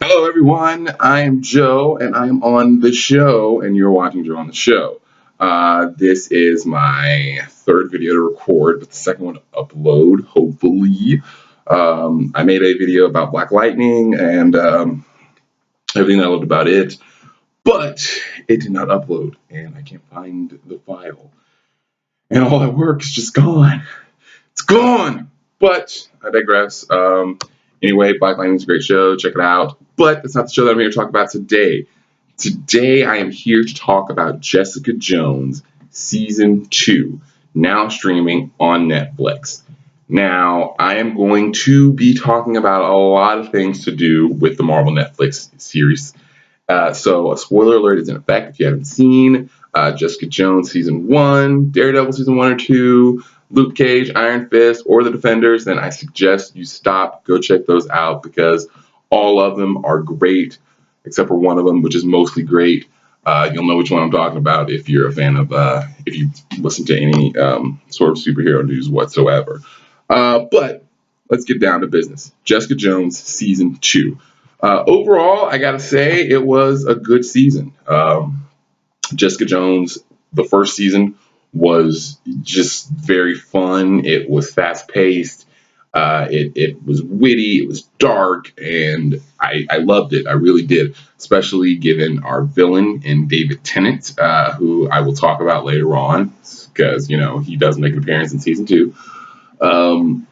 Hello, everyone. I am Joe, and I am on the show, and you're watching Joe on the show. This is my third video to record, but the second one to upload, hopefully. I made a video about Black Lightning and everything I loved about it, but it did not upload, and I can't find the file. And all that work is just gone. It's gone! But I digress. Anyway, Black Lightning's a great show. Check it out. But that's not the show that I'm here to talk about today. Today, I am here to talk about Jessica Jones Season 2, now streaming on Netflix. Now, I am going to be talking about a lot of things to do with the Marvel Netflix series. So, a spoiler alert is in effect if you haven't seen Jessica Jones Season 1, Daredevil Season 1 or 2, Luke Cage, Iron Fist, or The Defenders, then I suggest you stop, go check those out because all of them are great, except for one of them, which is mostly great. You'll know which one I'm talking about if you're a fan of, if you listen to any sort of superhero news whatsoever. But let's get down to business. Jessica Jones Season 2. Overall, I gotta say, it was a good season. Jessica Jones, the first season, was just very fun. It was fast paced. It was witty. It was dark, and I loved it. I really did, especially given our villain in David Tennant, who I will talk about later on because he does make an appearance in season 2. Um,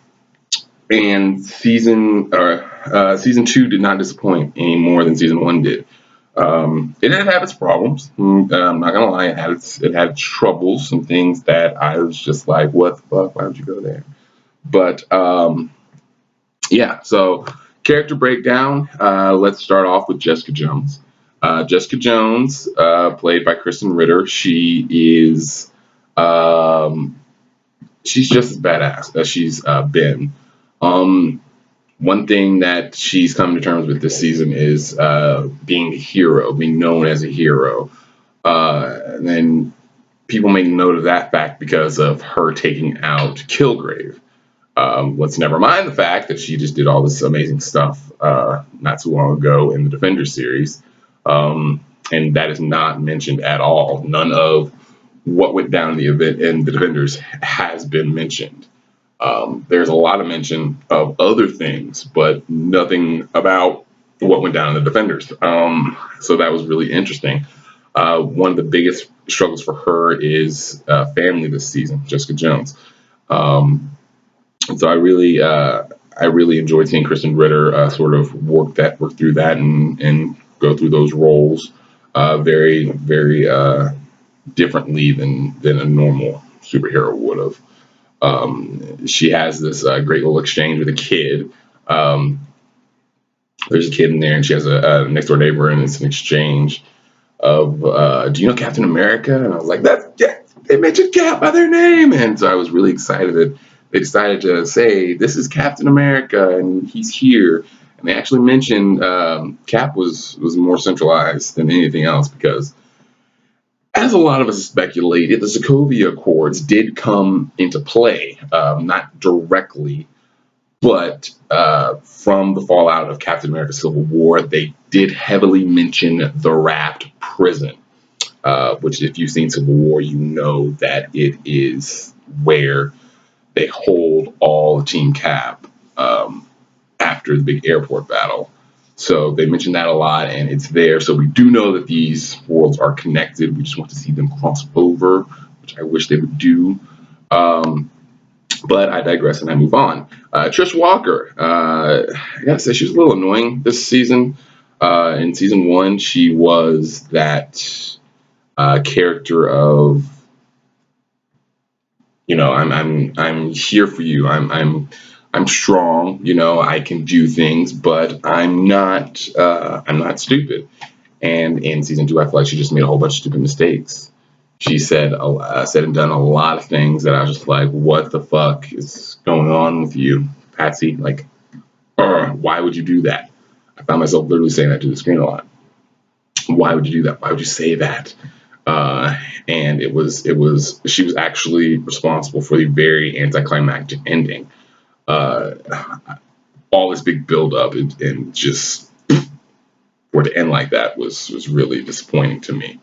and season 2 did not disappoint any more than season 1 did. It did have its problems. I'm not gonna lie, it had troubles, some things that I was just like, what the fuck? Why would you go there? But yeah. So character breakdown. Let's start off with Jessica Jones. Jessica Jones, played by Kristen Ritter. She's just as badass as she's been. Um, One thing that she's come to terms with this season is being a hero, being known as a hero. And then people make note of that fact because of her taking out Kilgrave. Let's never mind the fact that she just did all this amazing stuff not too long ago in the Defenders series. And that is not mentioned at all. None of what went down in the event in the Defenders has been mentioned. There's a lot of mention of other things, but nothing about what went down in the Defenders. So that was really interesting. One of the biggest struggles for her is family this season, Jessica Jones. And so I really enjoyed seeing Kristen Ritter sort of work through that and go through those roles very differently than a normal superhero would have. She has this great little exchange with a kid. There's a kid in there, and she has a next door neighbor, and it's an exchange of, "Do you know Captain America?" And I was like, "That yeah, they mentioned Cap by their name," and so I was really excited that they decided to say, "This is Captain America, and he's here." And they actually mentioned Cap was more centralized than anything else because as a lot of us speculated, the Sokovia Accords did come into play, not directly, but from the fallout of Captain America Civil War, they did heavily mention the Raft prison, which, if you've seen Civil War, you know that it is where they hold all of Team Cap after the big airport battle. So they mentioned that a lot, and it's there. So we do know that these worlds are connected. We just want to see them cross over, which I wish they would do. Um, but I digress and I move on. Trish Walker, I gotta say, she was a little annoying this season. In season 1, she was that character of, I'm here for you. I'm strong. I can do things, but I'm not stupid. And in season 2, I feel like she just made a whole bunch of stupid mistakes. She said and done a lot of things that I was just like, what the fuck is going on with you, Patsy? Like, why would you do that? I found myself literally saying that to the screen a lot. Why would you do that? Why would you say that? And she was actually responsible for the very anticlimactic ending. Uh, all this big build up and just for it to end like that was really disappointing to me.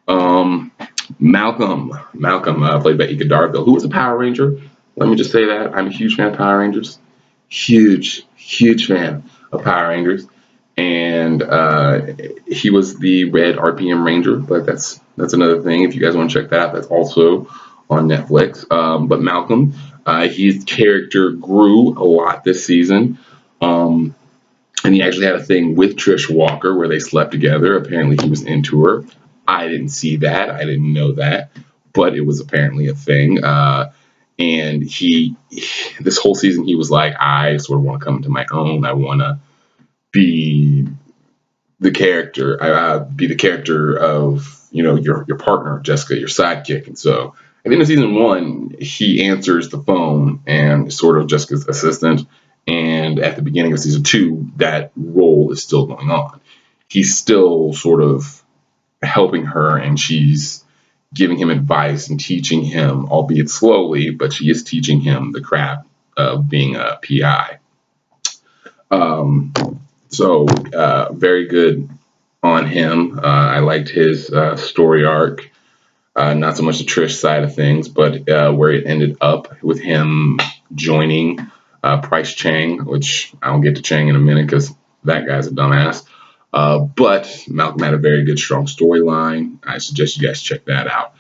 Um, Malcolm, played by Ika Darville, who was a Power Ranger. Let me just say that I'm a huge fan of Power Rangers. Huge fan of Power Rangers. And he was the Red RPM Ranger, but that's another thing. If you guys want to check that out, that's also on Netflix. But Malcolm, his character grew a lot this season. And he actually had a thing with Trish Walker where they slept together. Apparently, he was into her. I didn't see that. I didn't know that, but it was apparently a thing. And this whole season, he was like, I sort of want to come to my own. I want to be the character. Be the character of your partner, Jessica, your sidekick. And so at the end of season 1, he answers the phone and is sort of Jessica's assistant. And at the beginning of season 2, that role is still going on. He's still sort of helping her, and she's giving him advice and teaching him, albeit slowly, but she is teaching him the craft of being a PI. So very good on him. I liked his story arc. Not so much the Trish side of things, but where it ended up with him joining Price Chang, which I'll get to Chang in a minute because that guy's a dumbass. But Malcolm had a very good, strong storyline. I suggest you guys check that out.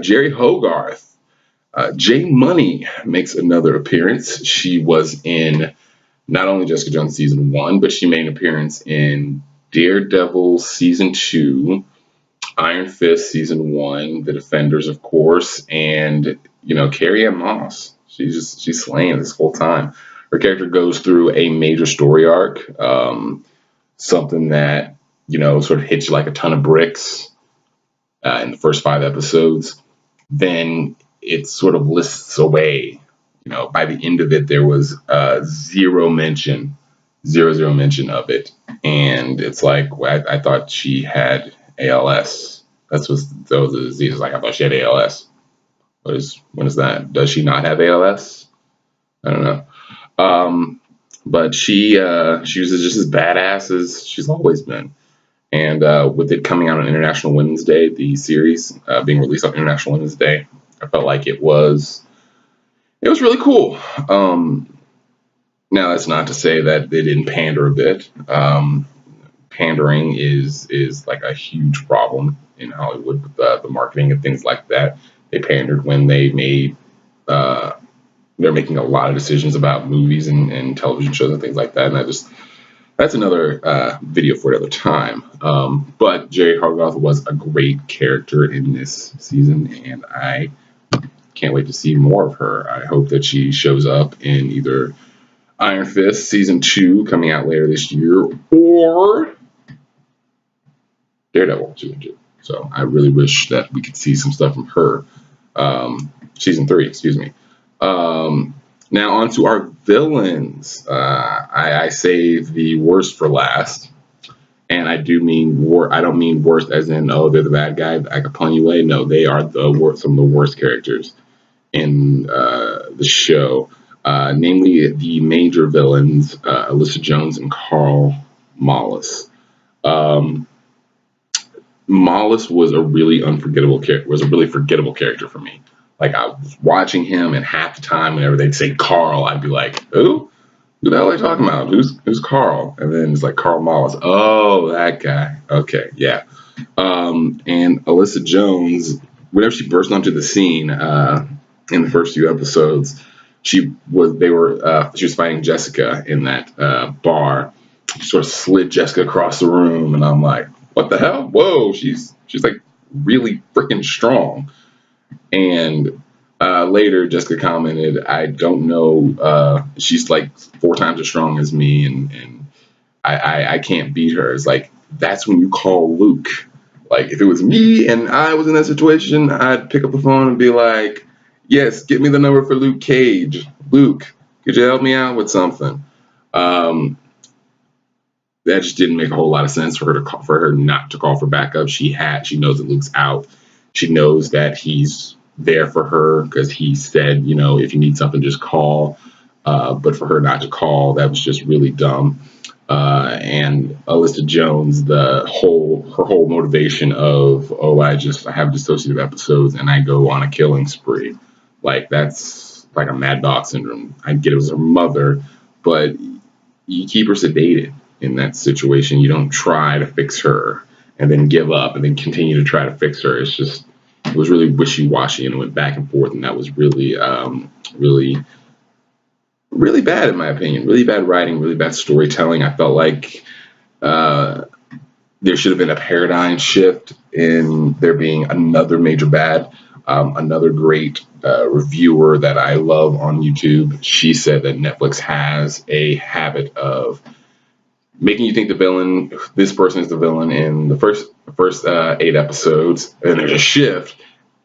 Jerry Hogarth. J Money makes another appearance. She was in not only Jessica Jones season 1, but she made an appearance in Daredevil season 2, Iron Fist season 1, The Defenders, of course, and Carrie-Anne Moss. She's slaying this whole time. Her character goes through a major story arc, something that sort of hits you like a ton of bricks in the first 5 episodes. Then it sort of lists away. By the end of it, there was zero mention of it, and it's like I thought she had ALS. That was the disease. Like I thought she had ALS. When is that? Does she not have ALS? I don't know. But she was just as badass as she's always been. And with it coming out on International Women's Day, the series being released on International Women's Day, I felt like it was really cool. Now that's not to say that they didn't pander a bit. Pandering is like a huge problem in Hollywood with the marketing and things like that. They pandered when they made they're making a lot of decisions about movies and television shows and things like that. And that's another video for another time. But Jerry Hogarth was a great character in this season, and I can't wait to see more of her. I hope that she shows up in either Iron Fist season 2 coming out later this year, or Daredevil season 2. So I really wish that we could see some stuff from her. Season 3, excuse me. Now on to our villains. I save the worst for last, and I do mean I don't mean worst as in they're the bad guy, Akapunue. No, they are some of the worst characters in the show. Namely the major villains, Alyssa Jones and Carl Mollis. Mollis was a really forgettable character for me. Like, I was watching him, and half the time, whenever they'd say Carl, I'd be like, who? Who the hell are they talking about? Who's Carl? And then it's like Carl Mollis. Oh, that guy. Okay, yeah. And Alyssa Jones, whenever she burst onto the scene in the first few episodes, she was fighting Jessica in that bar. She sort of slid Jessica across the room, and I'm like, what the hell? Whoa, she's like really freaking strong. And later, Jessica commented, I don't know, she's like 4 times as strong as me, and I can't beat her. It's like, that's when you call Luke. Like, if it was me and I was in that situation, I'd pick up the phone and be like, yes, get me the number for Luke Cage. Luke, could you help me out with something? That just didn't make a whole lot of sense for her not to call for backup. She knows that Luke's out. She knows that he's there for her because he said, if you need something, just call. But for her not to call, that was just really dumb. and Alyssa Jones, her whole motivation of, oh, I have dissociative episodes and I go on a killing spree. Like, that's like a Mad Dog syndrome. I get it was her mother, but you keep her sedated in that situation. You don't try to fix her and then give up and then continue to try to fix her. It was really wishy-washy and it went back and forth, and that was really, really bad in my opinion. Really bad writing, really bad storytelling. I felt like there should have been a paradigm shift in there being another major bad. Another great reviewer that I love on YouTube, she said that Netflix has a habit of making you think this person is the villain in the first 8 episodes, and there's a shift,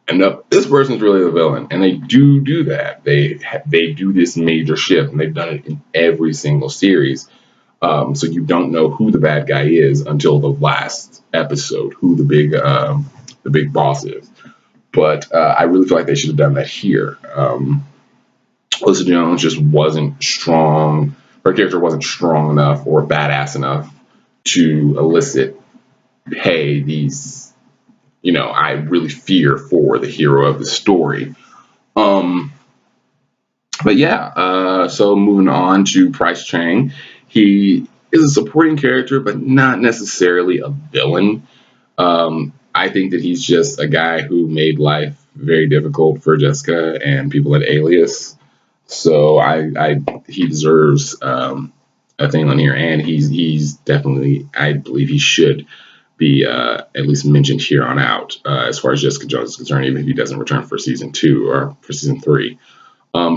and this person's really the villain, and they do that. They do this major shift, and they've done it in every single series. So you don't know who the bad guy is until the last episode, who the big boss is. But I really feel like they should have done that here. Alyssa Jones just wasn't strong. Her character wasn't strong enough or badass enough to elicit, hey, these, I really fear for the hero of the story. But yeah, so moving on to Price Chang. He is a supporting character, but not necessarily a villain. I think that he's just a guy who made life very difficult for Jessica and people at Alias. So he deserves a thing on here, and he's definitely, I believe he should be at least mentioned here on out as far as Jessica Jones is concerned, even if he doesn't return for season 2 or for season 3.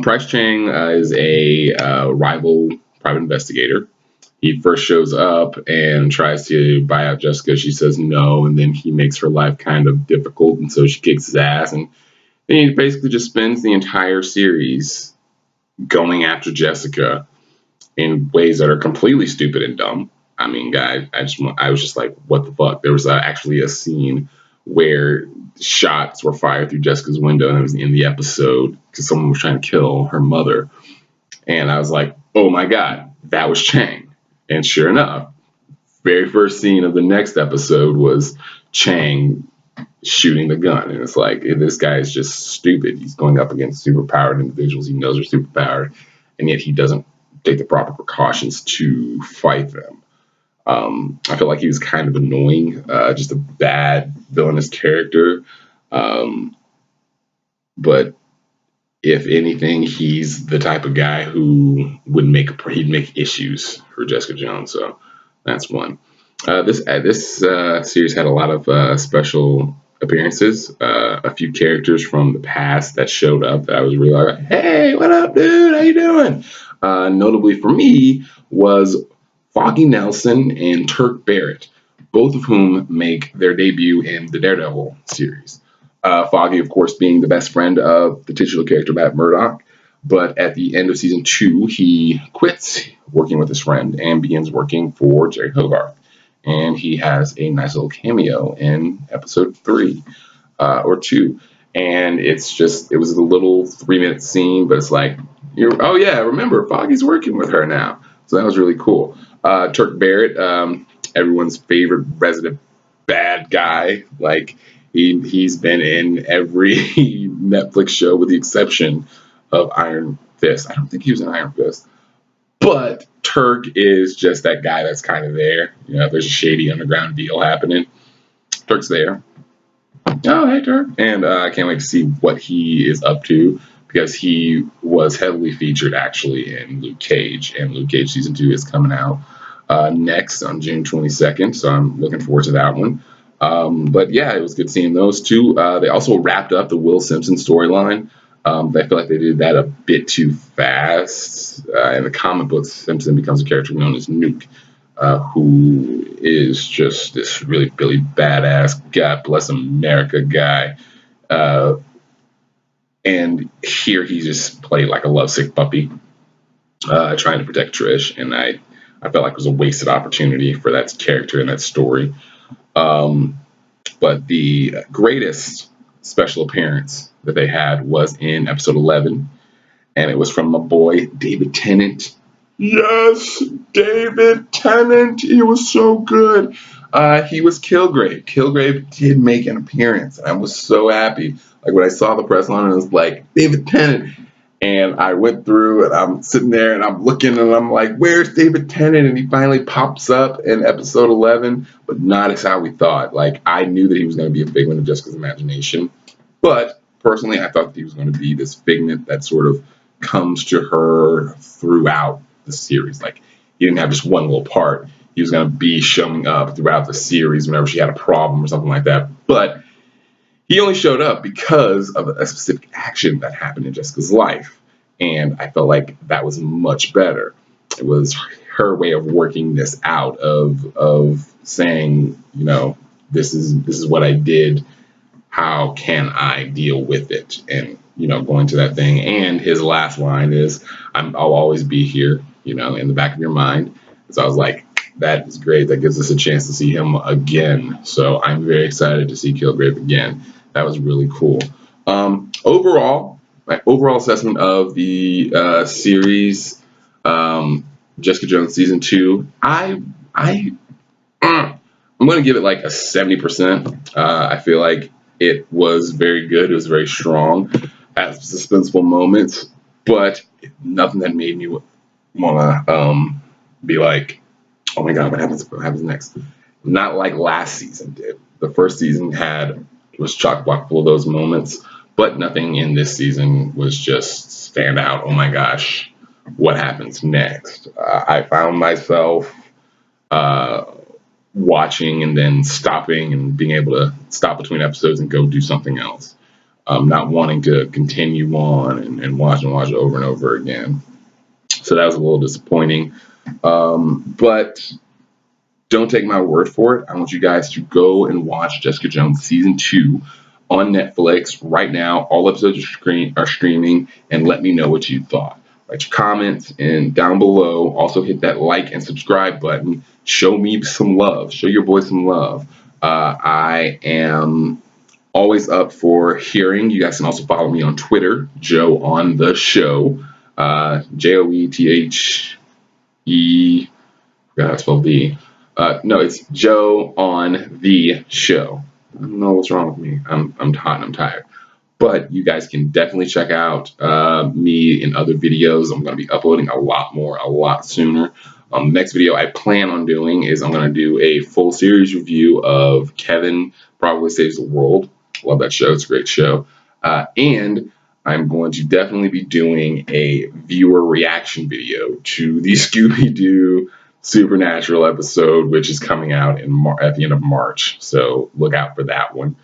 Price Chang is a rival private investigator. He first shows up and tries to buy out Jessica. She says no, and then he makes her life kind of difficult, and so she kicks his ass. And then he basically just spends the entire series going after Jessica in ways that are completely stupid and dumb. I mean, guys, I was just like, what the fuck? There was actually a scene where shots were fired through Jessica's window, and it was in the episode because someone was trying to kill her mother. And I was like, oh my God, that was Chang. And sure enough, very first scene of the next episode was Chang shooting the gun. And it's like, this guy is just stupid. He's going up against superpowered individuals he knows are superpowered, and yet he doesn't take the proper precautions to fight them. I feel like he was kind of annoying, just a bad villainous character. But if anything, he's the type of guy who would he'd make issues for Jessica Jones. So that's one. This series had a lot of special appearances. A few characters from the past that showed up that I was really like, hey, what up, dude? How you doing? Notably for me was Foggy Nelson and Turk Barrett, both of whom make their debut in the Daredevil series. Foggy, of course, being the best friend of the titular character Matt Murdock. But at the end of season 2, he quits working with his friend and begins working for Jerry Hogarth. And he has a nice little cameo in episode 3 or 2. And it was a little 3-minute scene, but it's like, oh yeah, remember, Foggy's working with her now. So that was really cool. Turk Barrett, everyone's favorite resident bad guy. Like, he's been in every Netflix show with the exception of Iron Fist. I don't think he was in Iron Fist. But Turk is just that guy that's kind of there. There's a shady underground deal happening. Turk's there. Oh, hey, Turk. And I can't wait to see what he is up to, because he was heavily featured actually in Luke Cage. And Luke Cage season 2 is coming out next on June 22nd. So I'm looking forward to that one. But yeah, it was good seeing those two. They also wrapped up the Will Simpson storyline. I feel like they did that a bit too fast. In the comic books, Simpson becomes a character known as Nuke, who is just this really badass, God bless America guy. And here he just played like a lovesick puppy, trying to protect Trish. And I felt like it was a wasted opportunity for that character and that story. But the greatest special appearance that they had was in episode 11, and it was from my boy David Tennant. yes, David Tennant. He was so good. He was Kilgrave. Kilgrave did make an appearance, and I was so happy. Like when I saw the press on it, it was like David Tennant. And I went through and I'm sitting there and I'm looking and I'm like, where's David Tennant? And he finally pops up in episode 11, but not as how we thought. Like, I knew that he was going to be a figment of Jessica's imagination. But personally, I thought that he was going to be this figment that sort of comes to her throughout the series. Like, he didn't have just one little part. He was going to be showing up throughout the series whenever she had a problem or something like that. But he only showed up because of a specific action that happened in Jessica's life. And I felt like that was much better. It was her way of working this out of saying, you know, this is what I did. How can I deal with it? And, you know, going to that thing. And his last line is, I'll always be here, you know, in the back of your mind. So I was like, that is great. That gives us a chance to see him again. So I'm very excited to see Kilgrave again. That was really cool. Overall, my overall assessment of the series, Jessica Jones season 2, I'm going to give it like a 70%. I feel like it was very good. It was very strong, had suspenseful moments, but nothing that made me want to be like, oh my God, what happens next? Not like last season did. The first season was chock-block full of those moments, but nothing in this season was just stand out. Oh my gosh, what happens next? I found myself watching and then stopping and being able to stop between episodes and go do something else. Not wanting to continue on and watch it over and over again. So that was a little disappointing. But don't take my word for it. I want you guys to go and watch Jessica Jones season 2 on Netflix right now. All episodes are streaming, and let me know what you thought. Write your comments and down below. Also hit that like and subscribe button. Show me some love. Show your boy some love. I am always up for hearing. You guys can also follow me on Twitter, Joe on the Show. JOETHE. Forgot how to spell the. No, it's Joe on the Show. I don't know what's wrong with me. I'm hot and I'm tired. But you guys can definitely check out me in other videos. I'm going to be uploading a lot sooner. Next video I plan on doing is I'm going to do a full series review of Kevin Probably Saves the World. Love that show. It's a great show. And I'm going to definitely be doing a viewer reaction video to the Scooby-Doo Supernatural episode, which is coming out at the end of March. So look out for that one.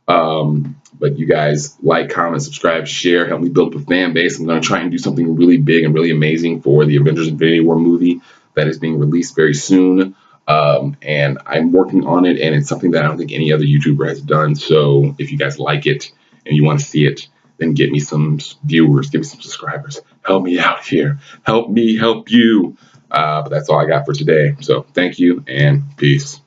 But you guys like, comment, subscribe, share, help me build up a fan base. I'm going to try and do something really big and really amazing for the Avengers Infinity War movie that is being released very soon. And I'm working on it, and it's something that I don't think any other YouTuber has done. So if you guys like it and you want to see it, then get me some viewers, give me some subscribers. Help me out here. Help me help you. But that's all I got for today. So thank you and peace.